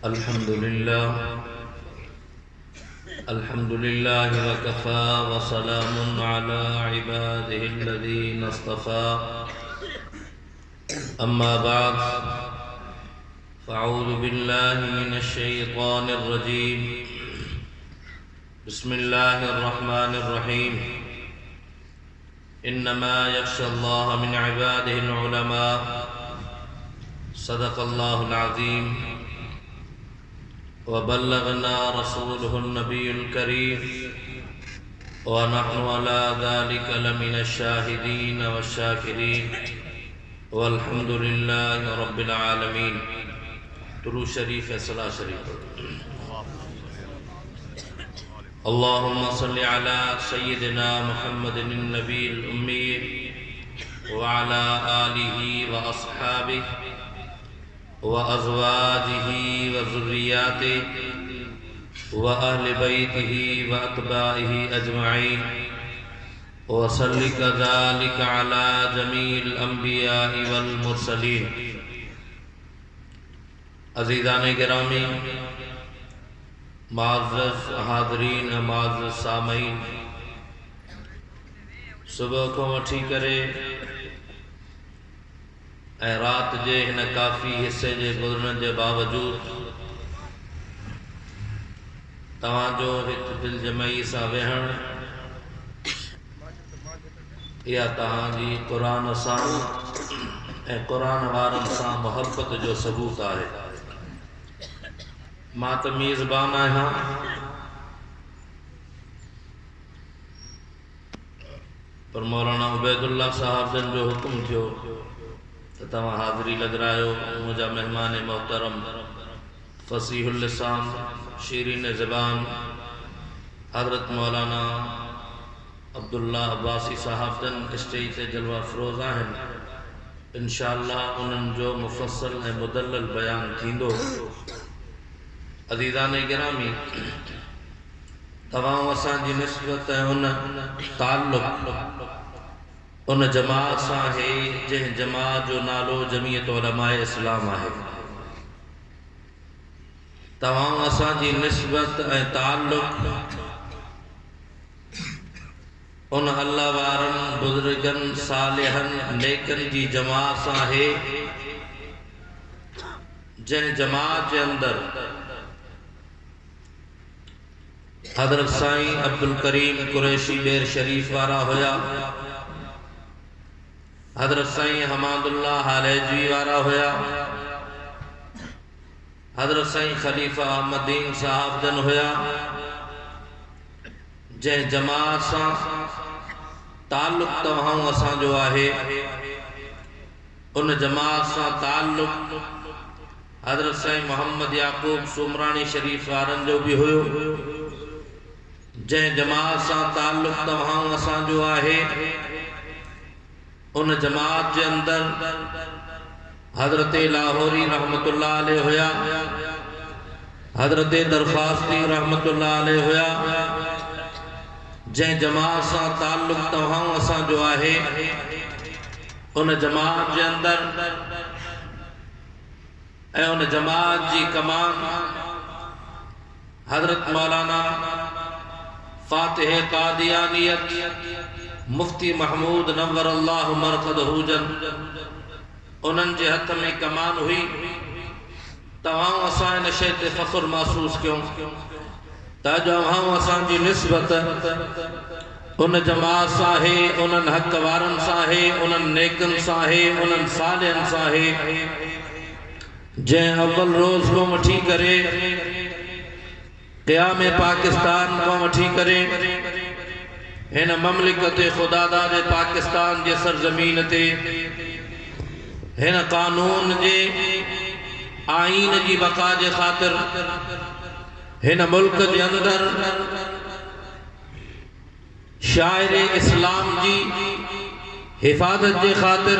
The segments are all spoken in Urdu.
الحمد لله وكفى وسلام على عباده الذين اصطفى أما بعد فأعوذ بالله من الشيطان الرجيم بسم الله الرحمن الرحيم إنما يخشى الله من عباده العلماء صدق الله العظيم وبلغنا رسوله النبي الكريم ونحن على ذلك لمن الشاهدين والشاكرين والحمد لله رب العالمين. درود شریف صلاۃ شریف. اللهم صل على سيدنا محمد النبي الأمي وعلى آله وأصحابه وأزواجه وذرياته وأهل بيته وأتباعه أجمعين وصل كذلك على جميع الأنبياء والمرسلين. عزیزان گرامی، معزز حاضرین، معزز سامعین، صبح کو وٹھی کرے اے رات جے ہن کافی حصے جے گزرن جے باوجود تواں جو ہک دل جمعی سا وہن یا تہاں جی قرآن سان اے قرآن وارن سان محبت جو ثبوت آئے. ماں تو میزبان آہاں پر مولانا عبید اللہ صاحب جن جو حکم تھیو تمام حاضری لگرائیو. مجھا مہمان محترم فصیح اللسان شیرین زبان حضرت مولانا عبداللہ عباسی صاحب جن اسٹیج سے جلوہ افروز آہن. انشاءاللہ انہن جو مفصل ہے مدلل بیان تھیندو. عزیزان گرامی، تمام اسان جی نسبت ہے ان تعلق ان جماعت سان ہے جن جماعت جو نالو جمعیت علماء اسلام ہے. تمام اسان جی نسبت ہے تعلق ان اللہ وارن بزرگن صالحن نیکن جی جماعت سان ہے جن جماعت کے اندر حضرت سائیں عبدالکریم قریشی بیر شریف وارا ہویا، حضرت سائیں حماد اللہ حالیجوی وارا ہویا، حضرت سائیں خلیفہ احمد دین صاحب جن ہویا. جن جماعت سان تعلق تمام اسان جو آہے ان جماعت سان تعلق حضرت سائیں محمد یعقوب سومرانی شریف وارن جو بھی ہوئے. جن جماعت سان تعلق تمام اسان جو آہے ان جماعت کے اندر حضرت لاہوری رحمت اللہ علیہ ہویا، حضرت درخواستی رحمت اللہ علیہ ہویا. جن جماعت سان تعلق تمام اسان جو آہے ان جماعت کے اندر اے ان جماعت جی کمان حضرت مولانا فاتح قادیانیت مفتی محمود نور اللہ مرقدہ جن انہن جے ہتھ میں کمان ہوئی. تمام اسان نشے تے فخر محسوس کیوں تاجو ہم اسان جی نسبت ان جماعت ساہے انہن حق وارن ساہے انہن نیکن ساہے انہن صالحن ساہے جن اول روز کو مٹھی کرے قیام پاکستان کو مٹھی کرے ہن مملکت خدا داد پاکستان جے سرزمین تے ہن قانون جے آئین جی بقا جے خاطر ہن ملک جے اندر شاعر اسلام جی حفاظت جے خاطر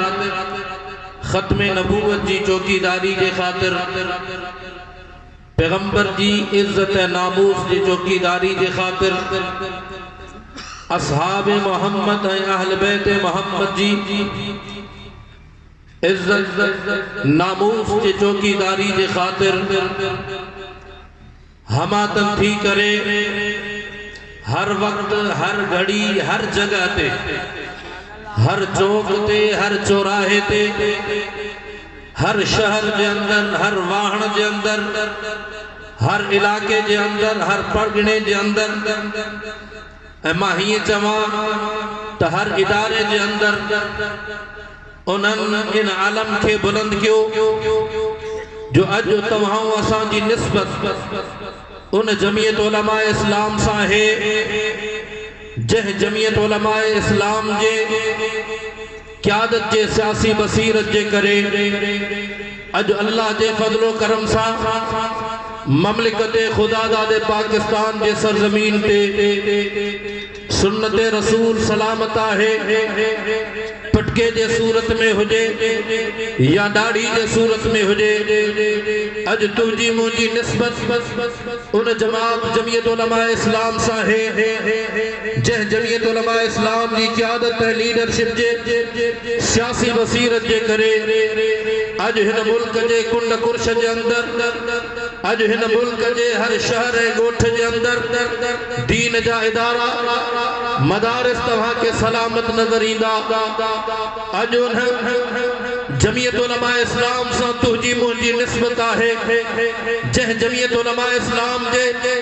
ختم نبوت جی چوکی داری جے خاطر پیغمبر جی عزت ناموس جی چوکی داری جے خاطر اصحاب محمد ہیں اہل بیت محمد جی عزت ناموس کے چوکی داری دے خاطر ہماتن تھی کرے ہر وقت ہر گھڑی ہر جگہ تے ہر چوک تے ہر چوراہے تے ہر شہر دے اندر ہر واہن دے اندر ہر علاقے دے اندر ہر پرگنے دے اندر اے ماہی چواں تا ہر ادارے دے اندر انہن ان عالم کے بلند کیوں جو اج تمہاں اساں جی نسبت ان جمعیت علماء اسلام سا ہے جہ جمعیت علماء اسلام جے قیادت جے سیاسی بصیرت جے کرے اج اللہ جے فضل و کرم سا مملکت خدا داد پاکستان جے سرزمین تے سنت رسول سلامتا ہے پٹکے جے صورت میں ہجے یا داڑھی جے صورت میں ہجے اج تجھی مجھی نسبت ان جماعت جمعیت علماء اسلام سا ہے جہ جمعیت علماء اسلام دی قیادت ہے لیڈرشپ جے سیاسی بصیرت جے کرے اج ہن ملک جے کنڈ کرش جے اندر اج ہن ملک جے ہر شہر گوٹھ جے اندر دین جا ادارہ مدارس تہاں کے سلامت نظر ایندا اج جمعیت علماء اسلام سا تجھی مجھی نسبت ہے جہ جمعیت علماء اسلام جے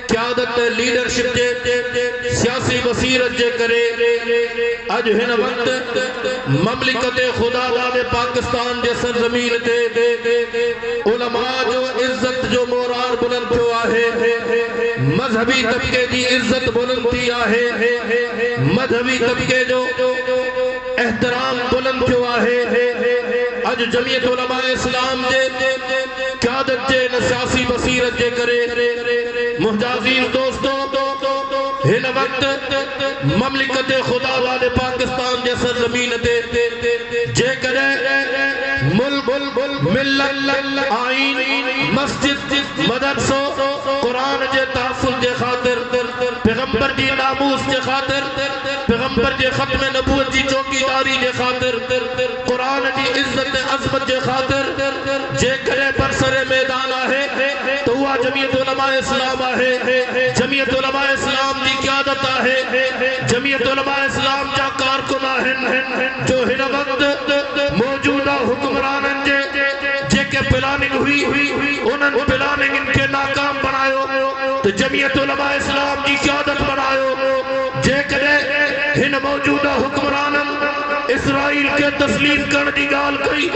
قیادت لیڈرشپ جے سیاسی بصیرت جے کرے اج ہن وقت مملکت خدا داد پاکستان جے سرزمین تے علماء جو عزت جو مورار بلند پھو آہے مذہبی طبقے دی عزت بلند تھی آہے مذہبی طبقے جو احترام بلند پھو آہے اج جمعیت علماء اسلام جے قیادت جے سیاسی بصیرت جے کرے محتاجین دوستو ہن وقت مملکت خدا والے پاکستان جے سرزمین تے جے کرے ملک ملت آئین مسجد مدرسو قرآن جے تحفظ جے خاطر پیغمبر جی ناموس جے خاطر پیغمبر جے ختم نبوت جی چوکی داری جے خاطر قرآن جی عزت عظمت جے خاطر جے کرے برسر میدان آہے تو وہ جمعیت علماء اسلام آہے جمعیت علماء اسلام دی قیادت آہے جمعیت علماء اسلام جا کارکن آہن جو ہن وقت موجودہ حکمرانن جے کے پلاننگ ہوئی انہن پلاننگ ان کے ناکام بنایو تو جمعیت علماء اسلام دی قیادت بنایو جے کرے ہن موجودہ حکمرانن اسرائیل کے تسلیم کرنے دی گال کئی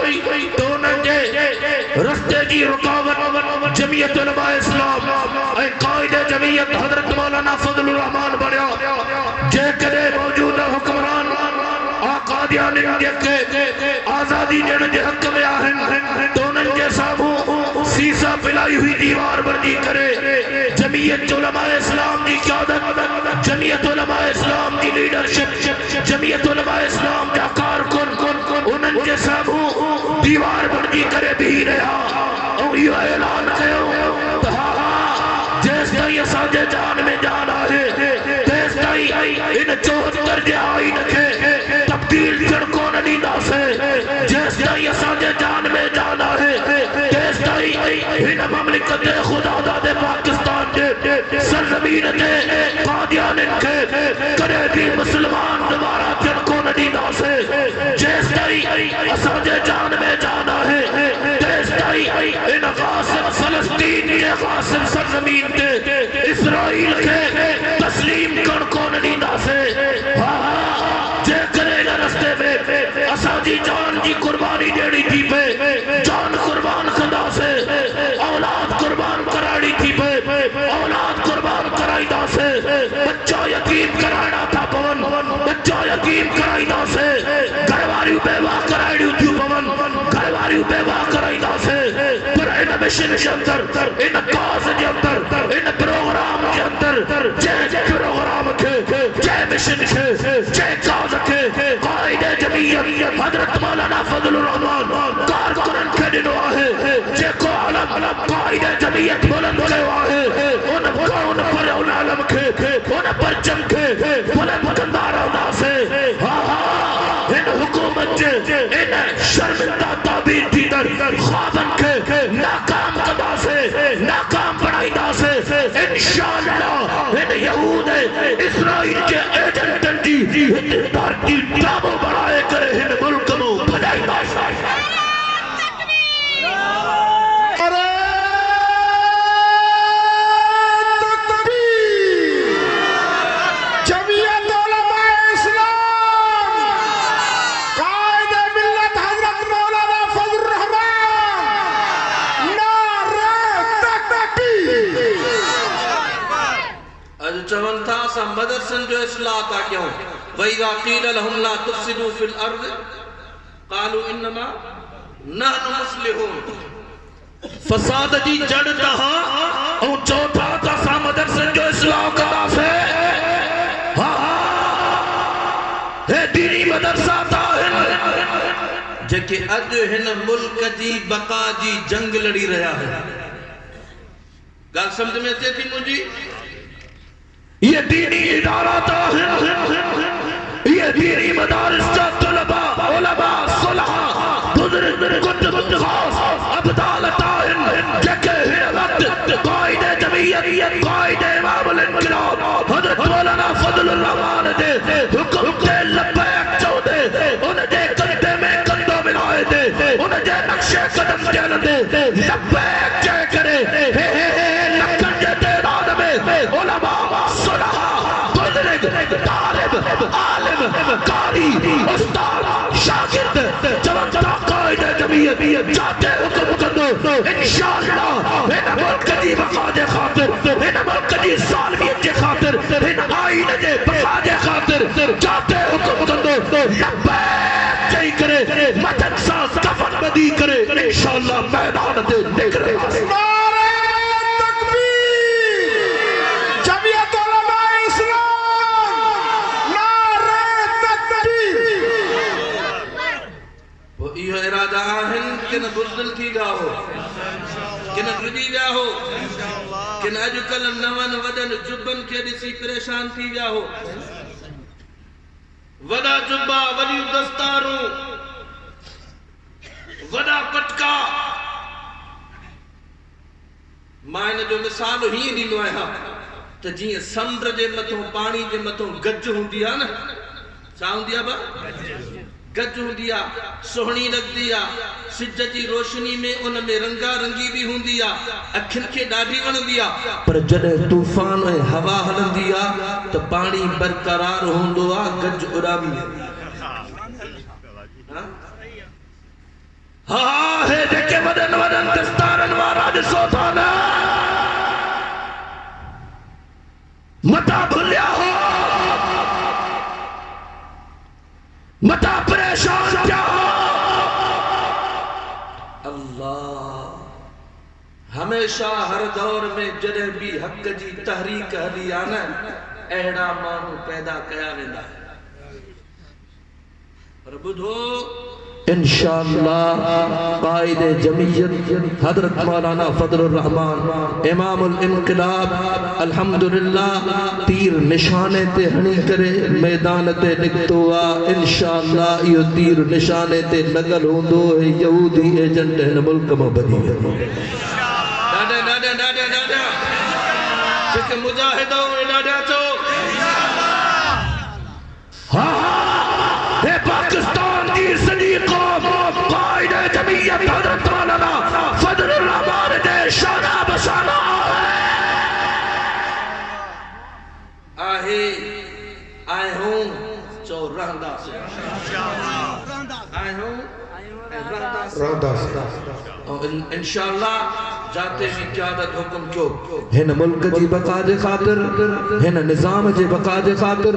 تو انہن جے رستے جی رکاوٹ جمعیت علماء اسلام اے قائد جمعیت حضرت مولانا فضل الرحمان بڑیا جے کرے موجودہ حکمران آقادیان کے آزادی جن جے حق میں آہن تو انہن جے صاحبوں سیسا پلائی ہوئی دیوار بردی کرے جمعیت علماء اسلام دی قیادت جمعیت علماء اسلام دی لیڈرشپ جمعیت علماء اسلام جا کارکن انہن جے صاحبوں دیوار بردی کرے بھی رہا اور یہ اعلان کہو جیس تائی ساجے جان میں جانا ہے جیس تائی ان 74 جے آئین کے تبدیل جڑکوں نہیں دا سے جیس تائی ساجے جان میں جانا ہے جیس تائی ان مملکت خدا داد پاکستان دے سرزمین دے قادیان کے کرے بھی مسلمان دوبارہ جڑکوں نہیں دا سے جیس تائی ساجے جان میں جانا ہے جیس تائی ان غاصب فلسطین یہ غاصب سرزمین دے اسرائیل کے تسلیم کر کو نہیں دا سے جے کرے گا رستے میں اساجی جان کی قربانی دیڑی تھی پہ جان قربان خدا سے اولاد قربان کراڑی تھی پہ اولاد قربان کرائی دا سے بچہ یتیم کرائنا تھا پون بچہ یتیم کرائی دا سے گھرواری بیوہ کرائی تھی پون گھرواری بیوہ کرائی دا سے پر ان مشن کے اندر ان کاز کے اندر ان پروگرام کے اندر جے پروگرام کے جے مشن کے جے کاز کے قائد جمعیت حضرت مولانا فضل الرحمان کارکنن کے دنو آئے جے کو علم قائد جمعیت بلند کے آئے ان پر ان علم کے ان پر جم کے بلند کندار ہونا سے ان حکومت جے ان شرمندہ تعبیر دیدر خوابن کے ناکام قدا سے ناکام بڑائی دا سے انشاءاللہ ان یہود اسرائیل کے ایجنٹن دی اتدار کی ڈامو بڑھائے کرے ان ملک نو بھلائی دا سے مدرسن جو اصلاح تا کیوں وَإِذَا قِيلَ لَهُمْ لَا تُفْسِدُوا فِي الْأَرْضِ قَالُوا إِنَّمَا نَحْنُ مُصْلِحُونَ فساد جی جڑتا ہاں اور چوتھا تا سا مدرسن جو اصلاح کرتا سے ہے دینی مدرسہ تا ہے جے کہ اج ہن ملک جی بقا جی جنگ لڑی رہا ہے گل سمجھ میں تے تھی مجھے یہ دینی ادارہ تا ہے یہ دینی مدارس کا طلباء علماء صلحاء بزرگ کتب خاص ابدال تاہن جکے ہیں وقت قائد جمعیت قائد امام الانقلاب حضرت مولانا فضل الرحمان دے حکم دے لبیک چو دے ان دے کندے میں کندوں ملائے دے ان دے نقشے قدم جل دے لبیک چے کرے لکن جے تعداد میں علماء صلحاء بزرگ طالب عالم قاری استاد شاگرد جوان قائد جمعیت چاہتے حکم کردو انشاءاللہ ان ملک دی بقا دے خاطر ان ملک دی سالمیت دے خاطر ان آئین دے بقا دے خاطر چاہتے حکم کردو لبیک جائی کرے مدد ساز کفن بدی کرے انشاءاللہ میدان دے نکرے یہ ارادہ آہن کہ نہ بزدل تھی گا ہو کہ نہ گردی گا ہو کہ نہ اجو کل نوان ودن جبن کے دسی پریشان تھی گا ہو ودا جبا ولی دستاروں ودا پٹکا مائن جو مثال ہی نہیں لوائے ہاں تو جی سمندر جے متوں پانی جے متوں گج ہوں دیا نا چاہوں دیا با گج ہوں دیا سوہنی رکھ دیا سج جی روشنی میں ان میں رنگا رنگی بھی ہوں دیا اکھن کے ڈاڑھی ون دیا پر جڑے طوفان میں ہوا ہلن دیا تو پانی برقرار ہوں دوا گج اڑا بھی ہاں ہے دیکھے ودن ودن دستارن وارا جسو تھانا متا بھلیا ہو متا پریشان کیا ہو اللہ ہمیشہ ہر دور میں جڑے بھی حق جی تحریک ہلی آنا اہڑا مانو پیدا کیا ویندہ پر بدھو انشاءاللہ قائد جمعیت حضرت مولانا فضل الرحمان امام الانقلاب الحمدللہ تیر نشانے تے ہنی کرے میدان تے نکتوا انشاءاللہ یہ تیر نشانے تے لگل ہوندو ہے یہودی ایجنٹ ہے ملک مبدی ہے ڈاڈا ڈاڈا ڈاڈا ڈاڈا جس مجاہدوں میں ڈاڈا چو ہاں اے پاکستان کی صدیق قائد جمعیت حضرت مولانا فضل الرحمان دے شانہ بشانہ آہے آئے ہوں چو رہندہ سے آئے ہوں رہندہ سے انشاءاللہ جاتے میں قیادت حکم کیوں ہن ملک جی بقا جے خاطر ہن نظام جے بقا جے خاطر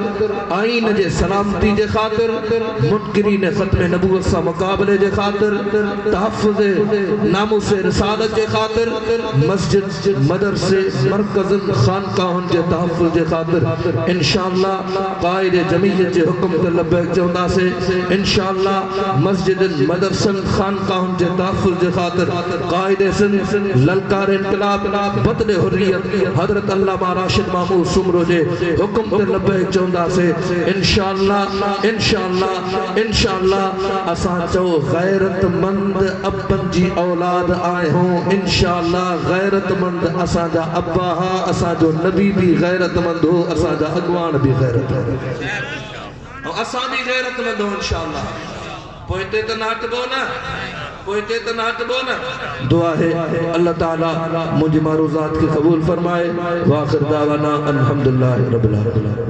آئین جے سلامتی جے خاطر منکرین ختم نبوت سا مقابلے جے خاطر تحفظ ناموس رسالت جے خاطر مسجد مدرسے مرکز خانقاہن جے تحفظ جے خاطر انشاءاللہ قائد جمعیت جے حکم تے لبیک چوندا سے انشاءاللہ مسجد مدرسن خانقاہن جے تحفظ جے خاطر قائد سندھ للکار انقلاب بدل حریت حضرت علامہ راشد محمود سمرو جے حکم تے لبیک چوندا سے انشاءاللہ اساں چو غیرت مند ابن جی اولاد آئے ہوں انشاءاللہ غیرت مند اساں جا ابا ہا اساں جو نبی بھی غیرت مند ہو اساں جا اگوان بھی غیرت مند اور اساں بھی غیرت مند ہو انشاءاللہ پوئتے تو نہ ہٹبو نا پوئتے تو نہ ہٹبو نا دعا ہے اللہ تعالیٰ مجھے معروضات کی قبول فرمائے وآخر دعوانا الحمدللہ رب العالمین